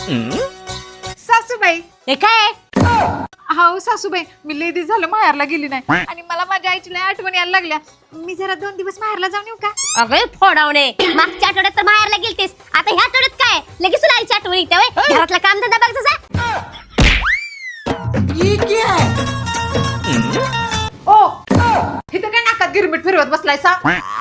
सासूबाई हे काय हो सासूबाई मी लय दिवस झालं माहेरला गेली नाही आणि मला माझ्या आईची लय आठवण यायला लागल्या. मी जरा 2 दिवस माहेरला जाऊन येऊ का? अगं फोडावणे मागच्या आठवड्यात तर माहेरला गेलतीस आता ह्या आठवड्यात काय लगेच तुला आईची आठवण येते होय? घरातला काम धंदा बघ जा. ओ इथं काय नाकात गिरमिट फिरवत बसलाय सा?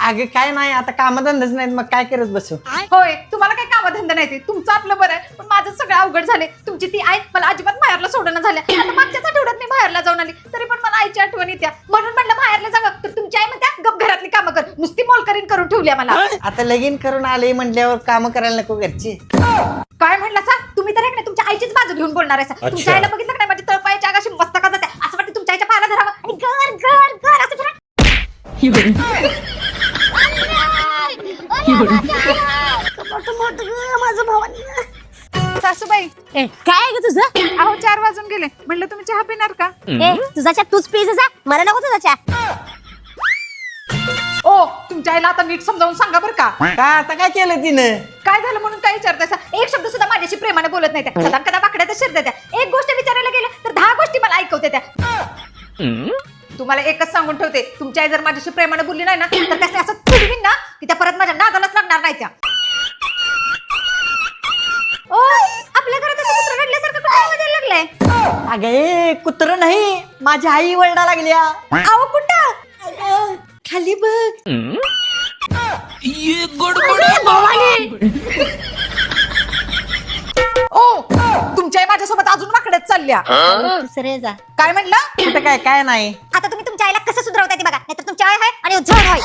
अगं काय नाही आता कामधंदाच नाहीत मग काय करत बसू. होय तुम्हाला काय कामधंदा नाही ते तुमचं आपलं बरं आहे पण माझं सगळं अवघड झाले. तुमची ती आई मला अजिबात माहेरला सोडणं झाल्या. आता मागच्याच आठवड्यात मी माहेरला जाऊन आली तरी पण मला आईची आठवण येत्या म्हणून म्हटलं माहेरला जावं तर तुमची आई म्हणत्या गप घरातली कामं कर नुसती मोलकरीन करून ठेवल्या मला. आता लगीन करून आले म्हटल्यावर काम करायला नको घरची. काय म्हटलं सा तुम्ही तर एक नाही तुमच्या आईचीच बाजू घेऊन बोलणार आहे सा. तुमच्या आईला बघितलं का नाही माझी तळपायाच्या आगाशी मस्तका जाते असं वाटतं तुमच्या आईच्या पायाला धरावं आणि घर घर घर असं फिरा. सासूबाई काय ग तुझं अहो 4 वाजून गेले म्हणलं तुम्ही चहा पिणार का? तुझा चहा तूच पी जा मला नको तुझा चहा. ओ तुमच्या आईला आता नीट समजावून सांगा बरं का. का आता काय केलं तिनं? काय झालं म्हणून काय विचारतायसा? एक शब्द सुद्धा माझ्याशी प्रेमाने बोलत नाही त्या सदा कदा बाकड्यात शिरत त्या. एक गोष्ट विचारायला गेलं तर 10 गोष्टी मला ऐकवते त्या. तुम्हाला एकच सांगून ठेवते तुमची आई जर माझ्याशी प्रेमाने बोलली नाही ना तर त्याने असं तुडवीन ना की त्या परत माझ्या नादालाच लागणार नाही त्या. ओ आपल्या घरात असं कुत्रं रडल्यासारखं कुठं आवाज यायला लागलाय? अगं ए कुत्र नाही माझी आई वरडा लागल्या. अहो कुठं? खाली बघ. ओ तुमच्या आई माझ्यासोबत अजून वाकड्यात चालल्या. दुसरे जा काय म्हणलं? कुठं काय काय नाही. आता तुम्ही तुमच्या आईला कसं सुधरवता ते बघा नाहीतर तुमची आई आहे आणि झड आहे.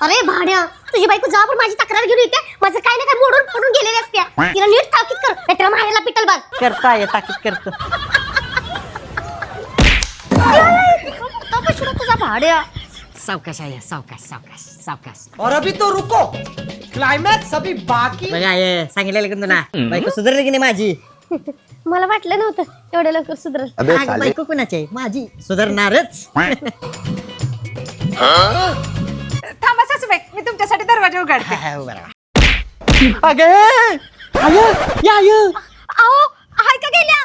अरे भाड्या तुझी बायको जा पण माझी तक्रार घेऊन येते माझं काय ना काय मोडून फोडून गेलेले असते तिला नीट ताकीद कर नाहीतर माहेरला पिटल बघ. करता ये ताकीद करतो. तुझा भाड्या सावकाश आहे सावकाश सावकाश सावकाश. और अभी तो रुको क्लाइमैक्स अभी बाकी. बघा ये सांगितलेलं का तुला बायको सुधारली की नाही माझी? मला वाटलं नव्हतं एवढं लवकर सुधरल. अगं, बायको कोणाची आहे? माझी सुधारणारच. थांबा सासूबाई मी तुमच्यासाठी दरवाजा उघडते. अगं या अहो हाय का गेल्या?